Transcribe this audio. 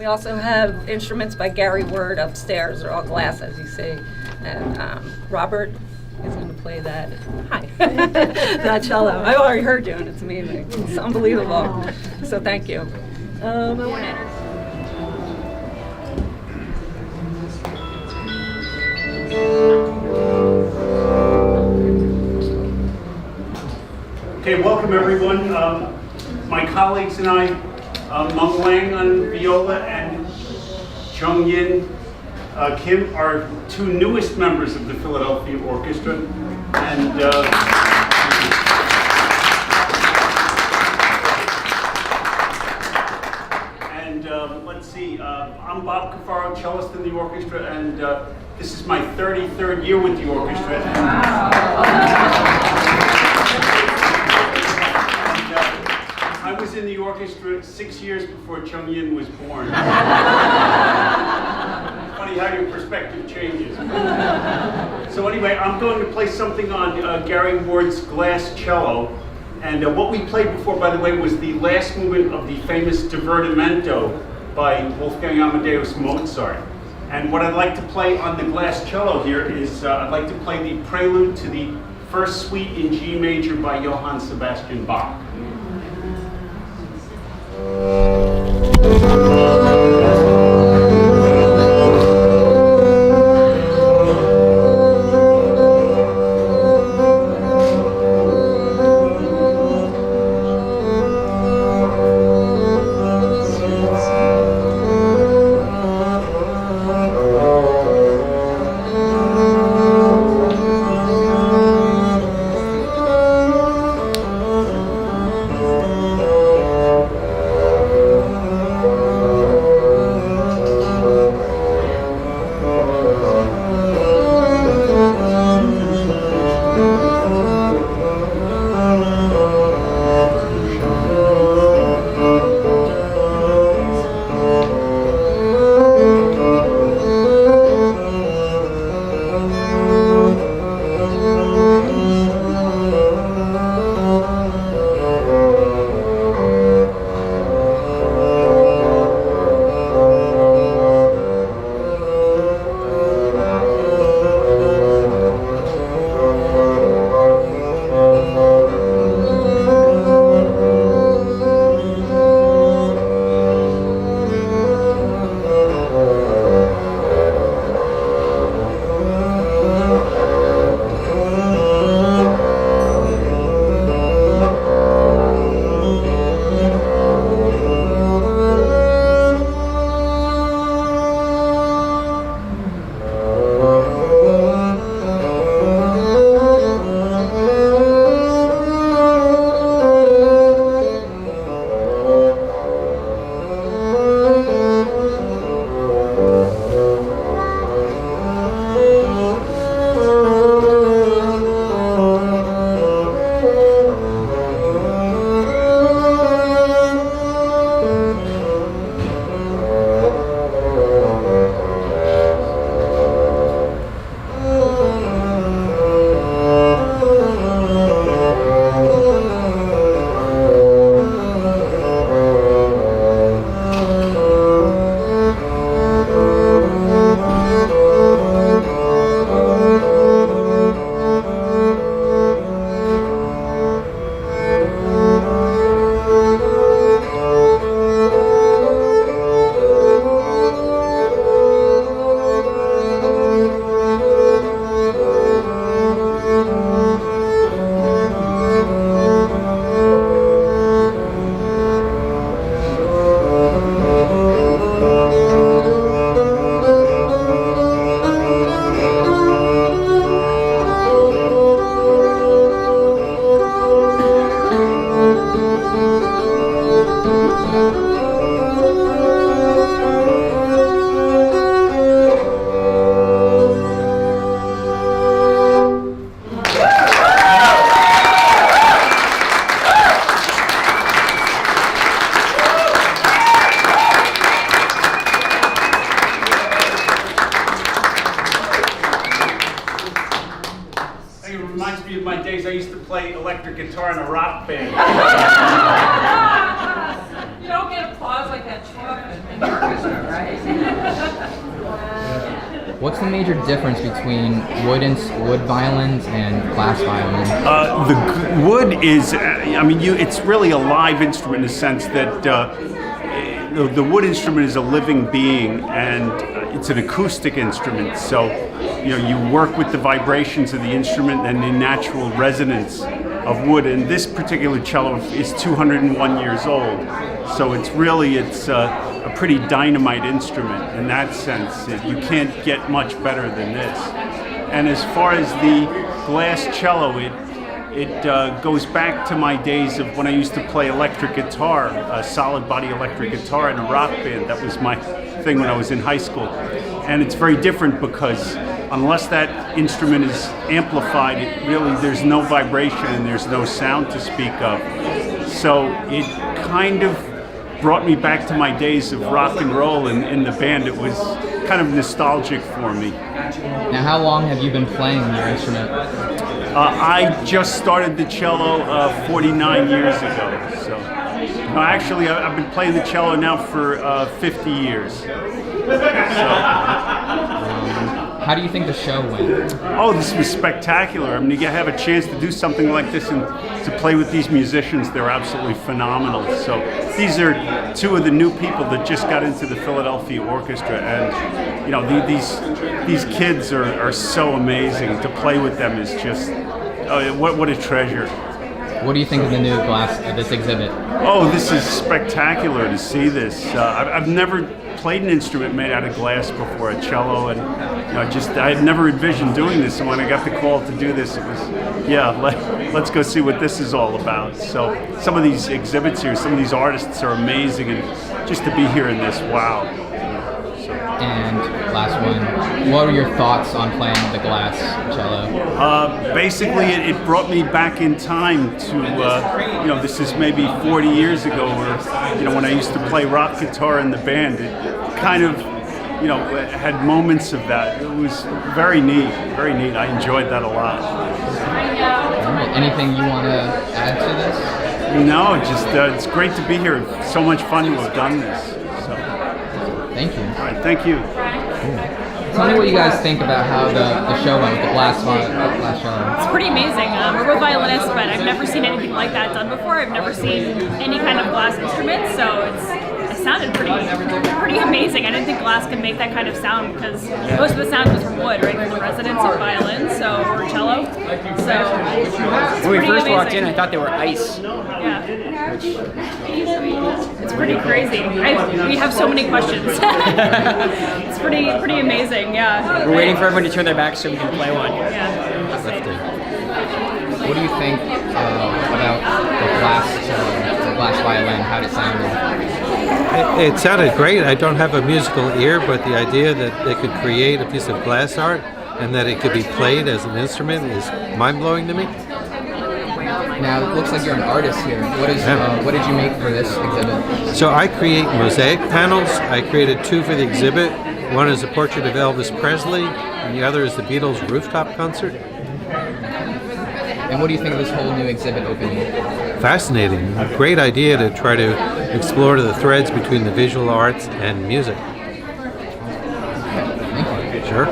We also have instruments by Gary Word upstairs. They're all glass, as you see. And Robert is going to play that. Hi. That cello. I've already heard you, and it's amazing. It's unbelievable. So thank you. I want to introduce. Okay, welcome everyone. My colleagues and I, Meng Wang on viola and Chung Yin Kim are two newest members of the Philadelphia Orchestra. And let's see, I'm Bob Cafaro, cellist in the orchestra, and this is my 33rd year with the orchestra. I was in the orchestra 6 years before Chung Yin was born. Funny how your perspective changes. So anyway, I'm going to play something on Gary Ward's glass cello. And what we played before, by the way, was the last movement of the famous Divertimento by Wolfgang Amadeus Mozart. And what I'd like to play on the glass cello here is, I'd like to play the prelude to the first suite in G major by Johann Sebastian Bach. electric guitar in a rock band. You don't get applause like that in the orchestra. What's the major difference between wood violins and glass violins? The wood is, it's really a live instrument in the sense that the wood instrument is a living being, and it's an acoustic instrument. So, you work with the vibrations of the instrument and the natural resonance of wood. And this particular cello is 201 years old. So it's a pretty dynamite instrument in that sense. You can't get much better than this. And as far as the glass cello, it goes back to my days of when I used to play electric guitar, a solid body electric guitar in a rock band. That was my thing when I was in high school. And it's very different because unless that instrument is amplified, there's no vibration and there's no sound to speak of. So it kind of brought me back to my days of rock and roll in the band. It was kind of nostalgic for me. Now, how long have you been playing your instrument? I just started the cello 49 years ago. So, no, actually, I've been playing the cello now for 50 years. So, how do you think the show went? Oh, this was spectacular. You have a chance to do something like this and to play with these musicians. They're absolutely phenomenal. So these are two of the new people that just got into the Philadelphia Orchestra, and these kids are so amazing. To play with them is just what a treasure. What do you think of the new this exhibit? Oh, this is spectacular to see this. I've never played an instrument made out of glass before, a cello, and I had never envisioned doing this. And when I got the call to do this, it was, let's go see what this is all about. So some of these exhibits here, some of these artists are amazing, and just to be here in this, wow. And last one, what were your thoughts on playing the glass cello? Basically, it brought me back in time to, this is maybe 40 years ago, where, when I used to play rock guitar in the band, it kind of, had moments of that. It was very neat, very neat. I enjoyed that a lot. All right. Anything you want to add to this? No, just it's great to be here. So much fun to have done this. So. Thank you. All right, thank you. Tell me what you guys think about how the show went with the glass cello. It's pretty amazing. We're both violinists, but I've never seen anything like that done before. I've never seen any kind of glass instrument, so it sounded pretty amazing. I didn't think glass could make that kind of sound because most of the sound was from wood, right? There's the resonance of violin, or cello. So when we first walked in, I thought they were ice. Yeah. It's pretty crazy. We have so many questions. It's pretty amazing, yeah. We're waiting for everyone to turn their backs so we can play one. Yeah. What do you think about the glass violin, how it sounded? It sounded great. I don't have a musical ear, but the idea that they could create a piece of glass art and that it could be played as an instrument is mind-blowing to me. Now, it looks like you're an artist here. What did you make for this exhibit? So I create mosaic panels. I created two for the exhibit. One is a portrait of Elvis Presley, and the other is the Beatles rooftop concert. And what do you think of this whole new exhibit opening? Fascinating. A great idea to try to explore the threads between the visual arts and music. Thank you. Sure.